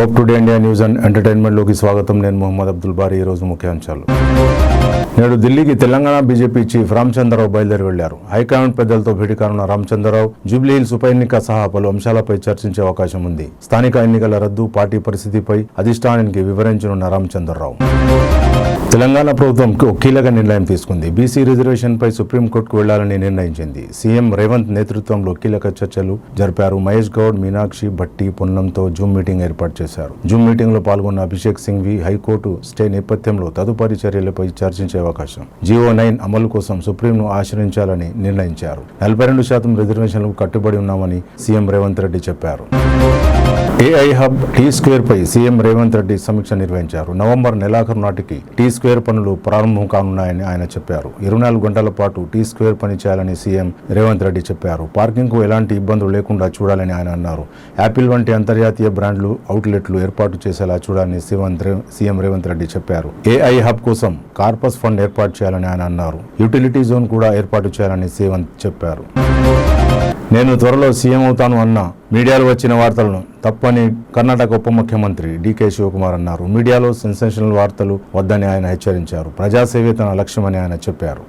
Hope today India news and ఎంటర్టైన్మెంట్లోకి స్వాగతం. నేను మొహమ్మద్ అబ్దుల్ బారీ. ఈరోజు ముఖ్యాంశాలు. నేడు ఢిల్లీకి తెలంగాణ బీజేపీ చీఫ్ రామచంద్రరావు బయలుదేరి వెళ్లారు. హైకమాండ్ పెద్దలతో భేటీ కానున్న రామచంద్రరావు జూబ్లీ హిల్స్ ఉప ఎన్నిక సహా పలు అంశాలపై చర్చించే అవకాశం ఉంది. స్థానిక ఎన్నికల రద్దు, పార్టీ పరిస్థితిపై అధిష్టానానికి వివరించనున్న రామచంద్రరావు. తెలంగాణ ప్రభుత్వం కీలక నిర్ణయం తీసుకుంది. బీసీ రిజర్వేషన్పై సుప్రీంకోర్టుకు వెళ్లాలని నిర్ణయించింది. సీఎం రేవంత్ నేతృత్వంలో కీలక చర్చలు జరిపారు. మహేష్ గౌడ్, మీనాక్షి, భట్టి, పొన్నంతో జూమ్ మీటింగ్ ఏర్పాటు చేశారు. జూమ్ మీటింగ్ లో పాల్గొన్న అభిషేక్ సింఘ్వి హైకోర్టు స్టే నేపథ్యంలో తదుపరి చర్యలపై చర్చించే అవకాశం. జియో 9 అమలు కోసం సుప్రీంను ఆశ్రయించాలని నిర్ణయించారు. 42% రిజర్వేషన్లకు కట్టుబడి ఉన్నామని సీఎం రేవంత్ రెడ్డి చెప్పారు. AI hub tea square pi CM Revanth Reddy సమీక్ష నిర్వహించారు. నవంబర్ నెలాఖరు నాటికి టీ స్క్వేర్ పనులు ప్రారంభం కానున్నాయని ఆయన చెప్పారు. 24 గంటల పాటు టీ స్క్వేర్ పని చేయాలని సీఎం రేవంత్ రెడ్డి చెప్పారు. పార్కింగ్ కు ఎలాంటి ఇబ్బందులు లేకుండా చూడాలని ఆయన అన్నారు. యాపిల్ వంటి అంతర్జాతీయ బ్రాండ్లు, అవుట్లెట్లు ఏర్పాటు చేసేలా చూడాలని సీఎం రేవంత్ రెడ్డి చెప్పారు. ఏఐ హబ్ కోసం కార్పస్ ఫండ్ ఏర్పాటు చేయాలని ఆయన అన్నారు. యూటిలిటీ జోన్ కూడా ఏర్పాటు చేయాలని సీఎం చెప్పారు. నేను త్వరలో సీఎం అవుతాను అన్న మీడియాలో వచ్చిన వార్తలను తప్పని కర్ణాటక ఉప ముఖ్యమంత్రి డీకే శివకుమార్ అన్నారు. మీడియాలో సెన్సేషనల్ వార్తలు వద్దని ఆయన హెచ్చరించారు. ప్రజాసేవే తన లక్ష్యమని ఆయన చెప్పారు.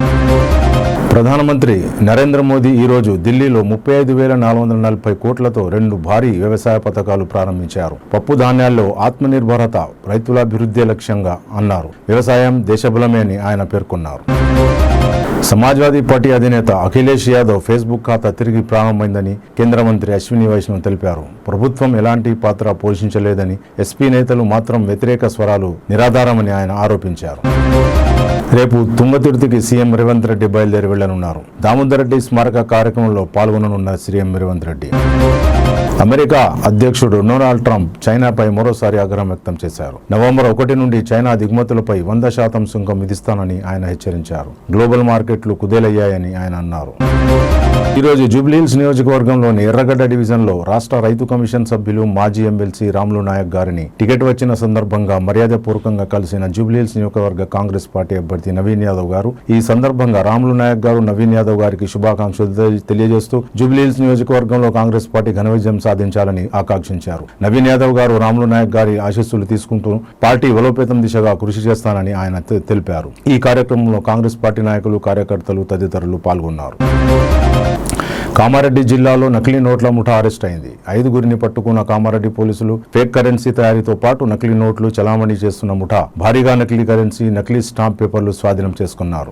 ప్రధానమంత్రి నరేంద్ర మోదీ ఈరోజు ఢిల్లీలో 35,440 కోట్లతో 2 భారీ వ్యవసాయ పథకాలు ప్రారంభించారు. పప్పు ధాన్యాల్లో ఆత్మనిర్భరత రైతుల లక్ష్యంగా అన్నారు. వ్యవసాయం దేశబలమే అని ఆయన పేర్కొన్నారు. సమాజ్వాదీ పార్టీ అధినేత అఖిలేష్ యాదవ్ ఫేస్బుక్ ఖాతా తిరిగి ప్రారంభమైందని కేంద్ర మంత్రి అశ్విని వైష్ణవ్ తెలిపారు. ప్రభుత్వం ఎలాంటి పాత్ర పోషించలేదని, ఎస్పీ నేతలు మాత్రం వ్యతిరేక స్వరాలు నిరాధారమని ఆయన ఆరోపించారు. రేపు తుంగతుర్తికి సీఎం రేవంత్ రెడ్డి బయలుదేరి వెళ్లనున్నారు. దామోదర్ రెడ్డి స్మారక కార్యక్రమంలో పాల్గొననున్న సీఎం రేవంత్ రెడ్డి. అమెరికా అధ్యక్షుడు డొనాల్డ్ ట్రంప్ చైనాపై మరోసారి ఆగ్రహం వ్యక్తం చేశారు. నవంబర్ 1 నుండి చైనా దిగుమతులపై 100% సుంకం విధిస్తానని ఆయన హెచ్చరించారు. గ్లోబల్ మార్కెట్లు కుదేలయ్యాయని ఆయన అన్నారు. ఈరోజు జూబ్లీహిల్స్ నియోజకవర్గంలోని ఎర్రగడ్డ డివిజన్లో రాష్ట్ర రైతు కమిషన్ సభ్యులు, మాజీ ఎమ్మెల్సీ రాములు నాయక్ గారిని టికెట్ వచ్చిన సందర్భంగా మర్యాదపూర్వకంగా కలిసిన జూబ్లీహిల్స్ నియోజకవర్గ కాంగ్రెస్ పార్టీ అభ్యర్థి నవీన్ యాదవ్ గారు. ఈ సందర్భంగా రాములు నాయక్ గారు నవీన్ యాదవ్ గారికి శుభాకాంక్షలు తెలియజేస్తూ జూబ్లీహిల్స్ నియోజకవర్గంలో కాంగ్రెస్ పార్టీ ఘన విజయం సాధించాలని ఆకాంక్షించారు. నవీన్ యాదవ్ గారు రాములు నాయక్ గారి ఆశీస్సులు తీసుకుంటూ పార్టీ బలోపేతం దిశగా కృషి చేస్తానని ఆయన తెలిపారు. ఈ కార్యక్రమంలో కాంగ్రెస్ పార్టీ నాయకులు, కార్యకర్తలు తదితరులు పాల్గొన్నారు. కామారెడ్డి జిల్లాలో నకిలీ నోట్ల ముఠా అరెస్ట్ అయింది. 5గురిని పట్టుకున్న కామారెడ్డి పోలీసులు ఫేక్ కరెన్సీ తయారీతో పాటు నకిలీ నోట్లు చలామణి చేస్తున్న ముఠా భారీగా నకిలీ కరెన్సీ, నకిలీ స్టాంప్ పేపర్లు స్వాధీనం చేసుకున్నారు.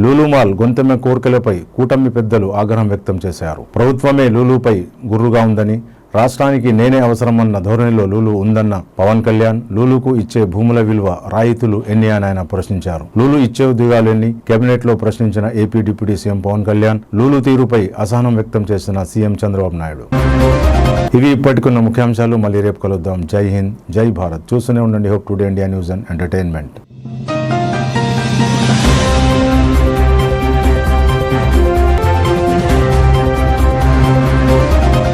లూలుమాల్ గొంతెమ్మ కోర్కెలపై కూటమి పెద్దలు ఆగ్రహం వ్యక్తం చేశారు. ప్రభుత్వమే లూలుపై గుర్రుగా ఉందని, రాష్ట్రానికి నేనే అవసరమన్న ధోరణిలో లూలు ఉందన్న పవన్ కళ్యాణ్, లూలుకు ఇచ్చే భూముల విలువ, రాయితీలు ఎన్ని అని ఆయన ప్రశ్నించారు. లూలు ఇచ్చే ఉద్యోగాలు ఎన్ని? కేబినెట్ లో ప్రశ్నించిన AP deputy CM Pawan Kalyan, Lulu తీరుపై అసహనం వ్యక్తం చేసిన సీఎం చంద్రబాబు నాయుడు. ఇవి ఇప్పటికున్న ముఖ్యాంశాలు. మళ్ళీ రేపు కలుద్దాం. జై హింద్, జై భారత్. చూస్తూనే ఉండండి hope today India news and entertainment.